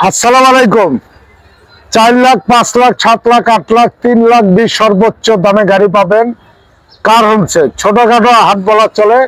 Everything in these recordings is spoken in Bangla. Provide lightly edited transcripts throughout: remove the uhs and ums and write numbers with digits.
আসসালামু আলাইকুম। 4 লাখ, 5 লাখ, 7 লাখ, 8 লাখ, 3 লাখ 20 সর্বোচ্চ দামে গাড়ি পাবেন। কার হোমসে ছোটখাটো হাট বলা চলে।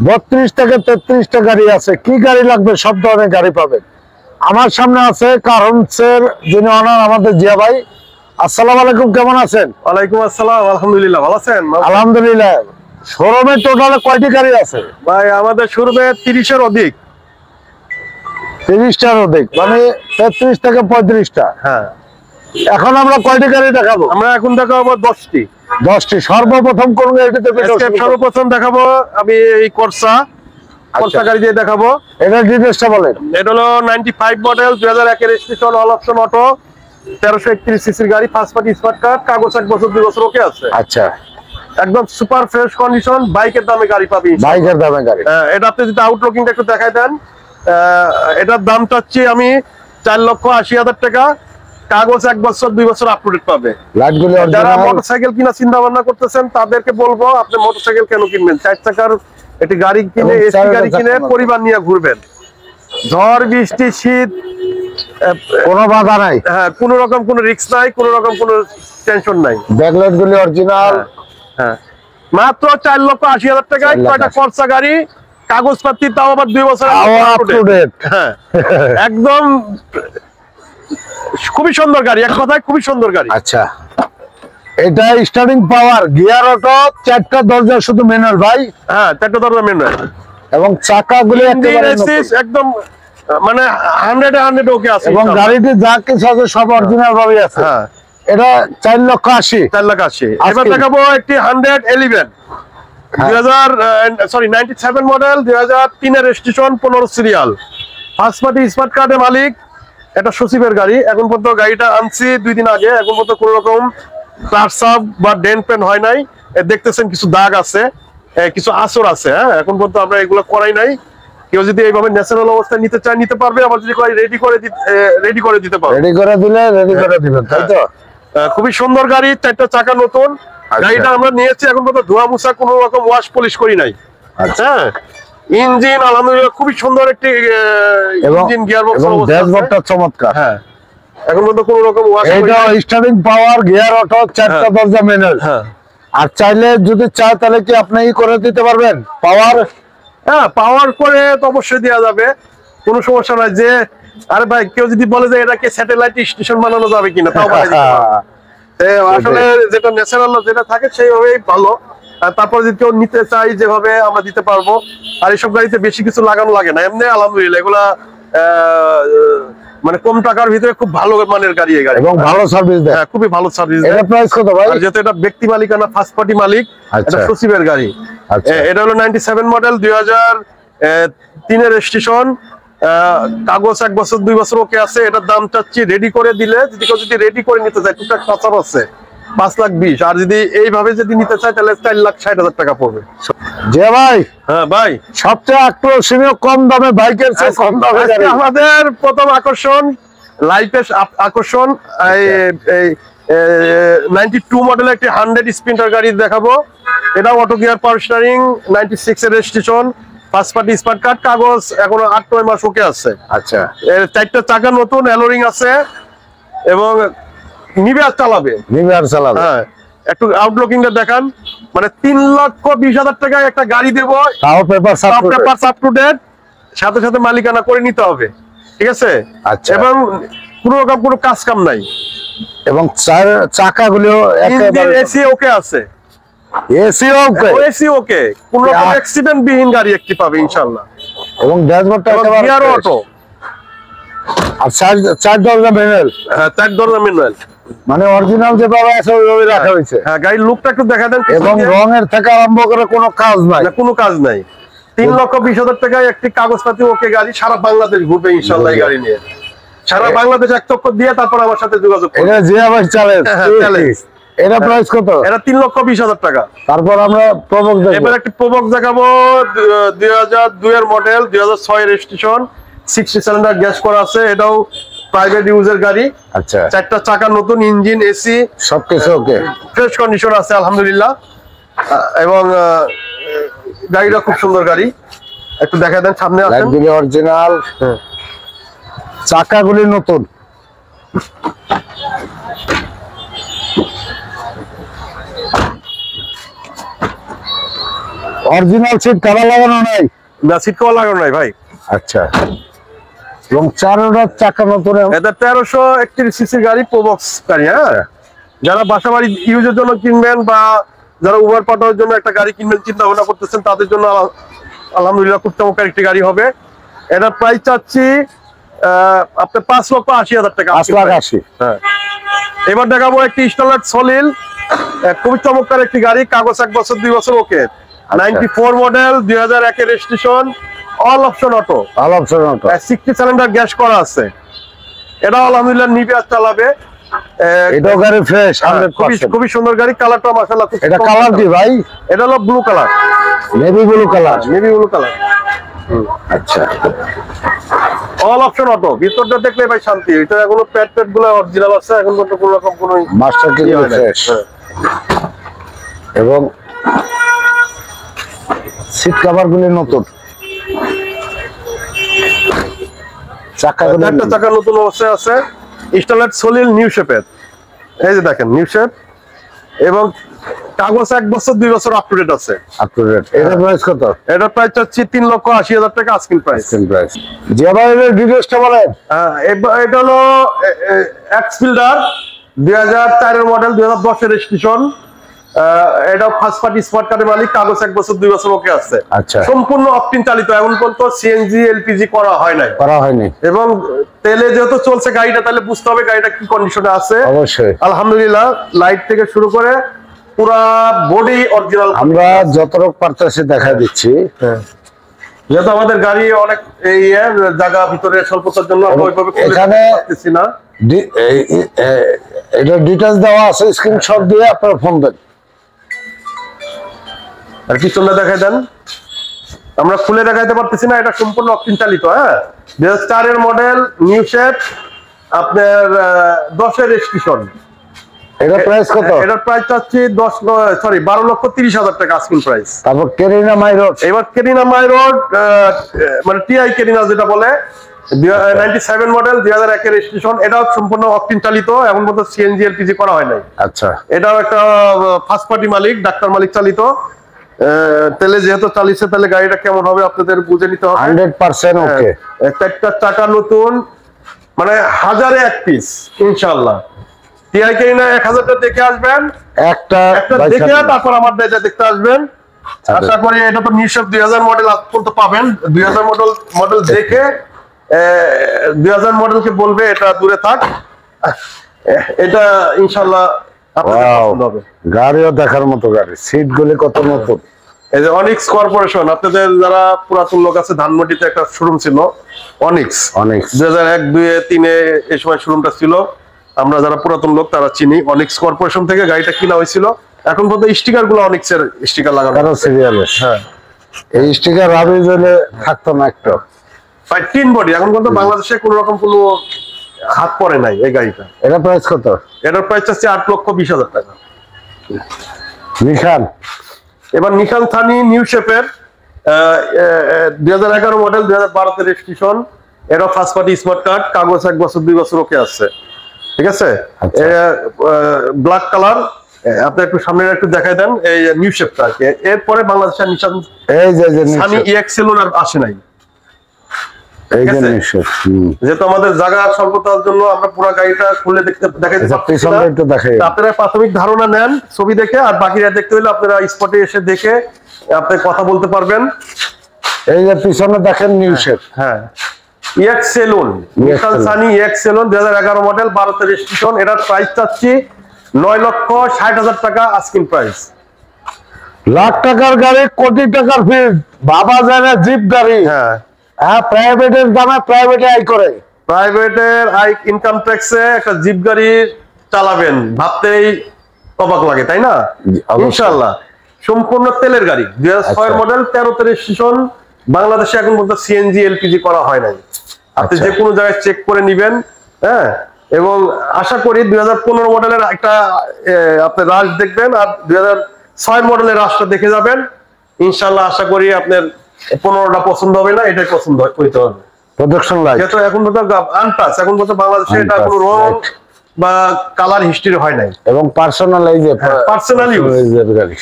32 থেকে 33টা গাড়ি আছে। কি গাড়ি লাগবে সব ধরনের গাড়ি পাবেন। আমার সামনে আছে কার হোমসের যিনি অনার আমাদের জিয়া ভাই। আসসালামু আলাইকুম, কেমন আছেন? ওয়ালাইকুম আসসালাম, আলহামদুলিল্লাহ। ভালো আছেন? আলহামদুলিল্লাহ। শোরুমে টোটালে কয়টি গাড়ি আছে ভাই? আমাদের শোরুমে 30-এর অধিক। 30টার অধিক, মানে 33 থেকে 35টা। হ্যাঁ, এখন আমরা কয়টি গাড়ি দেখাবো? আমরা এখন দেখাবো 10টি। 10টি। সর্বপ্রথম কোন গাড়িতে সর্বপ্রথম দেখাবো আমি এই করসা গাড়ি দিয়ে দেখাবো। এটা ডিটেইলসটা বলেন। এটা হলো 95 মডেল, 2001 এর রেজিস্ট্রেশন, অল অপশন অটো, 1331 সিসির গাড়ি, ফার্স্ট পার্টি স্মার্ট কার্ড, কাগজ 1 বছর 2 বছর ওকে আছে। আচ্ছা, একদম সুপার ফ্রেশ কন্ডিশন, বাইকের দামে গাড়ি পাবি। বাইকের দামে গাড়ি। হ্যাঁ, এটা আপনি যদি আউটলুকিংটা একটু দেখাই দেন। এটার দামটা হচ্ছে আমি 4,80,000 টাকা। কাগজ 1 বছর 2 বছর আপ টু ডেট পাবে। লাইটগুলো যারা মোটরসাইকেল কিনা চিন্তা ভাবনা করতেছেন তাদেরকে বলবো, আপনি মোটরসাইকেল কেন কিনবেন? 4 চাকার একটি গাড়ি কিনে, এসি গাড়ি কিনে পরিবার নিয়ে ঘুরবেন। ঝড় বৃষ্টি শীত কোনো বাধা নাই। হ্যাঁ, কোনো রকম কোনো রিস্ক নাই, কোনো রকম কোনো টেনশন নাই। ব্যাকলাইট গুলি অরিজিনাল। হ্যাঁ, মাত্র 4,80,000 টাকায় কয়টা খরচা গাড়ি, কাগজপাতি তাও আবার 2 বছর আপ টু ডেট। হ্যাঁ, একদম খুবই সুন্দর গাড়ি, এক কথায় খুবই সুন্দর গাড়ি। আচ্ছা, এটা স্টার্টিং পাওয়ার, গিয়ার অটো, 4টা দরজা শুধু ম্যানুয়াল ভাই। হ্যাঁ, 4টা দরজা ম্যানুয়াল এবং চাকাগুলি একেবারে নতুন। একদম মানে 100 ওকে আছে। এবং গাড়িটি যা কিছু আছে সব অরিজিনাল ভাবে আছে। হ্যাঁ, এটা 4,80,000। 4,80,000। এবার দেখাবো একটি 111 97 মডেল, 2003 এর registration, 15 serial, first party smart কার্ডের মালিক। এটা সচিবের গাড়ি। এখন পর্যন্ত গাড়িটা আনছি 2 দিন আগে। এখন পর্যন্ত কোনো রকম ক্লাচ আপ বা ডেন্ট পেন হয় নাই। দেখতেছেন কিছু দাগ আছে, কিছু আঁচড় আছে। হ্যাঁ, এখন পর্যন্ত আমরা এগুলো করাই নাই। কেউ যদি এইভাবে ন্যাচারাল অবস্থায় নিতে চায় নিতে পারবে, আবার যদি রেডি করে দিতে পারবে। রেডি করে দিলে রেডি করে দিবেন, তাই তো? খুবই সুন্দর গাড়ি, 4টা চাকা নতুন। গাড়িটা আমরা নিয়েছি, এখন পর্যন্ত ধোয়া মুছা কোনো রকম ওয়াশ পলিশ করি নাই। হ্যাঁ, ইঞ্জিন আলহামদুলিল্লাহ খুবই সুন্দর একটি ইঞ্জিন, গিয়ারবক্স ড্যাশবোর্ডটা চমৎকার। হ্যাঁ, এখন পর্যন্ত কোনো রকম ওয়াশ। এটা স্টার্টিং পাওয়ার, গিয়ার অটো, 4টা দরজা ম্যানুয়াল। হ্যাঁ, আর চাইলে যদি চায় তাহলে কি আপনি করে দিতে পারবেন পাওয়ার? হ্যাঁ, পাওয়ার করে তো অবশ্যই দেওয়া যাবে, কোনো সমস্যা নাই। যে আরে ভাই, কেউ যদি বলে যে এটাকে স্যাটেলাইট স্টেশন বানানো যাবে কিনা, তাও বলে দিতে পারবে। আসলে যেটা ন্যাচারাল যেটা থাকে সেইভাবেই ভালো। তারপর যদি কেউ নিতে চাই যেভাবে আমরা দিতে পারবো। আর এইসব গাড়িতে বেশি কিছু লাগানো লাগে না, এমনি আলহামদুলিল্লাহ এগুলা মানে কম টাকার ভিতরে খুব ভালো মানের গাড়ি এই গাড়ি, এবং ভালো সার্ভিস দেয়। হ্যাঁ, খুবই ভালো সার্ভিস দেয়। এটা প্রাইস কত ভাই? যেহেতু এটা ব্যক্তি মালিকানা, ফার্স্ট পার্টি মালিক, এটা সচিবের গাড়ি। এটা হলো 97 মডেল, 2003 এর রেজিস্ট্রেশন, কাগজ 1 বছর 2 বছর ওকে আছে। এটার দাম চাচ্ছি রেডি করে দিলে, যদি কেউ যদি রেডি করে নিতে চায়, টুকটাক কাঁচার আছে, 5,20,000। আর যদি এইভাবে যদি নিতে চায় তাহলে 4,60,000 টাকা পড়বে। যে ভাই, হ্যাঁ ভাই, সবচেয়ে আকর্ষণীয় কম দামে বাইকের চেয়ে কম দামে গাড়ি। আমাদের প্রথম আকর্ষণ, লাইফের আকর্ষণ, এই 92 মডেল একটি 100 স্প্রিন্টার গাড়ি দেখাবো। এটা অটো গিয়ার, পাওয়ার স্টিয়ারিং, 96 এর registration, first party smart card, কাগজ এখনো 8-9 মাস ওকে আছে। আচ্ছা, এর 4টা চাকা নতুন, অ্যালোরিং আছে এবং নিবে আর চালাবে। হ্যাঁ, একটু আউটলুকিংটা দেখান। মানে 3,20,000 টাকায় একটা গাড়ি দেবো, তাও পেপার আপ টু ডেট, সাথে সাথে মালিকানা করে নিতে হবে, ঠিক আছে? আচ্ছা, এবং কোনো রকম কোনো কাজ কাম নাই। এবং চাকাগুলো একেবারে এসি ওকে আছে, এসি ওকে, এসি ওকে, কোনো রকম অ্যাক্সিডেন্ট বিহীন গাড়ি একটি পাবে ইনশাআল্লাহ। এবং ড্যাশবোর্ডটা একেবারে গিয়ার অটো, আর 4 দরজা ম্যানুয়াল। হ্যাঁ, 4 দরজা ম্যানুয়াল, মানে অরিজিনাল যেভাবে আছে ওইভাবে রাখা হয়েছে। হ্যাঁ, গাড়ির লুকটা একটু দেখা দেন। এবং রঙের থেকে আরম্ভ করে কোনো কাজ নাই, কোনো কাজ নাই। 3,20,000 টাকায় একটি কাগজপাতি ওকে গাড়ি, সারা বাংলাদেশ ঘুরবে ইনশাআল্লাহ এই গাড়ি নিয়ে। সারা বাংলাদেশ 1 চক্কর দিয়ে তারপর আমার সাথে যোগাযোগ করবে। এটা জিয়া ভাই চ্যালেঞ্জ। এটা প্রাইস কত? এটা 3,20,000 টাকা। তারপর আমরা প্রবক দেখব। এবার একটি প্রবক দেখাবো, 2002 এর মডেল, 2006 এর রেজিস্ট্রেশন, 60 সিলিন্ডার গ্যাস করা আছে। এটাও প্রাইভেট ইউজের গাড়ি। আচ্ছা, 4টা চাকা নতুন, ইঞ্জিন, এসি সবকিছু ওকে, ফ্রেশ কন্ডিশন আছে আলহামদুলিল্লাহ। এবং গাড়িটা খুব সুন্দর গাড়ি, একটু দেখা দেন, সামনে আসেন। লাইটগুলি অরিজিনাল। চাকাগুলি নতুন। অরিজিনাল সিট কারা লাগানো নাই? না, সিট কভার লাগানো নাই ভাই। আচ্ছা, এবং চারোটার চাকা নতুন। এটা 1331 সিসির গাড়ি, প্রোবক্স গাড়ি। হ্যাঁ, যারা বাসা বাড়ি ইউজের জন্য কিনবেন বা যারা উবার পাঠানোর জন্য একটা গাড়ি কিনবেন চিন্তা ভাবনা করতেছেন, তাদের জন্য আলহামদুলিল্লাহ খুব চমৎকার একটি গাড়ি হবে। এটা প্রাইস চাচ্ছি আপনার 5,80,000 টাকা। 5,80,000। হ্যাঁ, এবার দেখাবো একটি স্টারলাইট সলিড, খুবই চমৎকার একটি গাড়ি, কাগজ 1 বছর 2 বছর ওকে। 94 মডেল, 2001 এর registration, all option auto. 60 cylinder gas করা আছে। এটা আলহামদুলিল্লাহ নিবে আর চালাবে। এটাও গাড়ি ফ্রেশ, খুবই সুন্দর গাড়ি। কালারটা মাশাআল্লাহ। এটা কালার কি ভাই? এটা হলো blue colour, navy blue colour. Navy blue colour. আচ্ছা, অল অপশন অটো। ভিতরটা দেখলে ভাই শান্তি। এটা এখনো প্যাড গুলো অরিজিনাল আছে, এখন পর্যন্ত কোনো রকম কোনো মাস্টার কি ফ্রেশ। এবং সিট কভার গুলি নতুন, চাকাগুলো একটা চাকা নতুন অবস্থায় আছে। স্টারলাইট সলিড নিউ শেপের, এই যে দেখেন নিউ শেপ, এবং কাগজ 1 বছর 2 বছর আপ টু ডেট আছে। Up to date. এটা প্রাইস কত? এটা প্রাইস চাচ্ছি 3,80,000 টাকা আস্কিং প্রাইস। যে ভাই এর ডিটেইলসটা বলেন। এটা হলো এক্স ফিল্ডার, 2004 এর মডেল, 2010 এর রেজিস্ট্রেশন। এটা ফার্স্ট পার্টি স্মার্ট কার্ডের মালিক, কাগজ 1 বছর 2 বছর ওকে আছে। আচ্ছা, সম্পূর্ণ অকটেন চালিত, এখন পর্যন্ত সিএনজি এলপিজি করা হয়নি। এবং তেলে যেহেতু চলছে গাড়িটা, তাহলে বুঝতে হবে গাড়িটা কি কন্ডিশনে আছে। অবশ্যই আলহামদুলিল্লাহ, লাইট থেকে শুরু করে পুরা বডি অরিজিনাল। আমরা যতটুকু পারতেছি দেখাই দিচ্ছি। যেহেতু আমাদের গাড়ি অনেক এই জায়গা ভিতরে স্বল্পতার জন্য আমরা ওইভাবে এখানে পারতেছি না। এটা ডিটেইলস দেওয়া আছে, স্ক্রিনশট দিয়ে আপনারা ফোন দেন। আর পিছনটা দেখাই দেন। আমরা খুলে দেখাইতে পারতেছি না, এটা সম্পূর্ণ অকটেন চালিত। হ্যাঁ, 2004 এর মডেল, নিউ শেপ, আপনার 10 এর রেজিস্ট্রেশন। এটা প্রাইস কত? এটার প্রাইস চাচ্ছি 12,30,000 টাকা আস্কিং প্রাইস। তারপর কেরিনা মাই রোড। এবার কেরিনা মাই রোড, মানে টিআই কেরিনা যেটা বলে, 97 মডেল, 2001 এর রেজিস্ট্রেশন। এটাও সম্পূর্ণ অকটেন চালিত, এখন পর্যন্ত সিএনজি এলপিজি করা হয় নাই। আচ্ছা, এটাও একটা ফার্স্ট পার্টি মালিক, ডাক্তার মালিক চালিত। তেলে যেহেতু চালিয়েছে, তাহলে গাড়িটা কেমন হবে আপনাদের বুঝে নিতে হবে। 100% ওকে। একটা চাকা নতুন, মানে 1000-এ 1 পিস ইনশাআল্লাহ। টিআই কেরিনা 1000টা দেখে আসবেন, একটা দেখে তারপর আমার এটা দেখতে আসবেন। আশা করি এটা তো নিঃসব 2000 মডেল পর্যন্ত পাবেন। 2000 মডেল দেখে 2000 মডেলকে বলবে এটা দূরে থাক, এটা ইনশাআল্লাহ আপনাদের পছন্দ হবে। গাড়িও দেখার মতো গাড়ি, সিট গুলি কত নতুন। এই যে অনিক্স কর্পোরেশন, আপনাদের যারা পুরাতন লোক আছে, ধানমন্ডিতে একটা শোরুম ছিল অনিক্স। 2001, 2, 3 এই সময় শোরুমটা ছিল। আমরা যারা পুরাতন লোক তারা চিনি। অনিক্স কর্পোরেশন থেকে গাড়িটা কিনা হয়েছিল। এখন পর্যন্ত স্টিকার গুলো অনিক্সের স্টিকার লাগানো সিরিয়ালে। হ্যাঁ, এই স্টিকার রাবি জলে থাকতো না একটা। তিন বডি, এখন পর্যন্ত বাংলাদেশে কোন রকম কোনো হাত পড়ে নাই এই গাড়িটা। এটা প্রাইস কত? এটার প্রাইস আছে 8,20,000 টাকা। নিশান। এবার নিশান থানি নিউ শেপের, 2011 মডেল, 2012 তে রেজিস্ট্রেশন। এটা ফার্স্ট পার্টি স্মার্ট কার্ড, কাগজ 1 বছর 2 বছর ওকে আছে। ঠিক আছে, ব্ল্যাক কালার। আপনি একটু সামনে একটু দেখাই দেন এই নিউ শেপটা। এরপরে বাংলাদেশের নিশান এই যে সানি EX-Cellon আর আসে নাই। এই যে নিউ শেপ। যেহেতু আমাদের জায়গা স্বল্পতার জন্য আমরা পুরো গাড়িটা খুলে দেখাইতে পারছি না। একটু দেখাই। আপনারা প্রাথমিক ধারণা নেন ছবি দেখে, আর বাকিরা দেখতে হলে আপনারা স্পটে এসে দেখে আপনি কথা বলতে পারবেন। এই যে পিছনে দেখেন নিউ শেপ। হ্যাঁ, EX-Cellon, নিশান সানি EX-Cellon, 2011 মডেল, 12 তে রেজিস্ট্রেশন। এটার প্রাইস চাচ্ছি 9,60,000 টাকা আস্কিং প্রাইস। লাখ টাকার গাড়ি, কোটি টাকার ফিল্ড, বাবা যায় না জিপ গাড়ি। হ্যাঁ, প্রাইভেটের দামে প্রাইভেটে আয় করে। প্রাইভেটের ইনকাম ট্যাক্সে একটা জিপ গাড়ি চালাবেন, ভাবতেই অবাক লাগে, তাই না? ইনশাআল্লাহ সম্পূর্ণ তেলের গাড়ি, 2006 মডেল, 13 তে রেজিস্ট্রেশন। বাংলাদেশে এখন পর্যন্ত সিএনজি এলপিজি করা হয় নাই। আপনি যে কোনো জায়গায় চেক করে নিবেন। হ্যাঁ, এবং আশা করি 2015 মডেলের একটা আপনি রাশ দেখবেন, আর 2006 মডেলের রাশটা দেখে যাবেন। ইনশাআল্লাহ আশা করি আপনার 15টা পছন্দ হবে না, এটাই পছন্দ হইতে হবে। প্রোটেকশন লাইট, যেহেতু এখন পর্যন্ত আনটাচ, এখন পর্যন্ত বাংলাদেশে এটা কোনো রং বা কালার হিস্ট্রি হয় নাই, এবং পার্সোনাল এই যে পার্সোনাল ইউজ, গাড়ি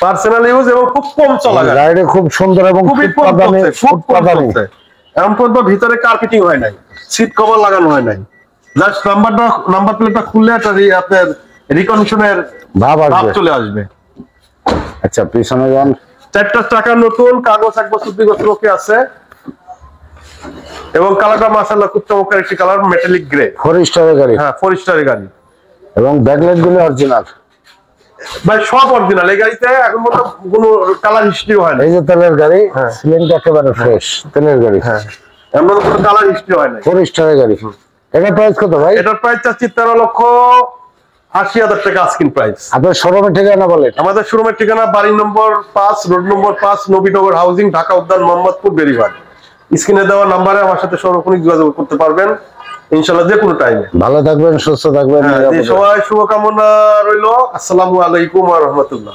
পার্সোনাল ইউজ এবং খুব কম চলা গাড়ি। গাড়িটা খুব সুন্দর এবং খুবই খুব দামি, খুব খুব দামি। এখন পর্যন্ত ভিতরে কার্পেটিং হয় নাই, সিট কভার লাগানো হয় নাই, জাস্ট নাম্বার প্লেটটা খুললে একটা আপনার রিকন্ডিশনের ভাব ভাব আসবে। চলে আসবে। আচ্ছা, পিছনে যান। 4টা চাকা নতুন, কাগজ 1 বছর 2 বছর ওকে আছে, এবং কালারটা মাশাআল্লাহ খুব চমৎকার একটি কালার, মেটালিক গ্রে। 4 স্টারের গাড়ি, হ্যাঁ 4 স্টারের গাড়ি, এবং ব্যাকলাইট গুলো অরিজিনাল ভাই সব অরিজিনাল। এই গাড়িতে এখন পর্যন্ত কোনো কালার হিস্ট্রি হয় না। এই যে তেলের গাড়ি, হ্যাঁ। সিলিংটা একেবারে ফ্রেশ তেলের গাড়ি। হ্যাঁ, এমন কোনো কালার হিস্ট্রি হয় না। 4 স্টারের গাড়ি। এটা প্রাইস কত ভাই? এটার প্রাইস চাচ্ছি 13,80,000 টাকা আস্কিং প্রাইস। আপনার শোরুমের ঠিকানা বলেন। আমাদের শোরুমের ঠিকানা বাড়ি নম্বর 5, road number 5, Nabinagar housing, Dhaka উদ্যান, মোহাম্মদপুর, বেরিবাদ। স্ক্রিনে দেওয়া নাম্বারে আমার সাথে সরাসরি যোগাযোগ করতে পারবেন ইনশাআল্লাহ, যে কোনো টাইমে। ভালো থাকবেন, সুস্থ থাকবেন। সবাই শুভকামনা রইল। আসসালামু আলাইকুম ওয়া রাহমাতুল্লাহ।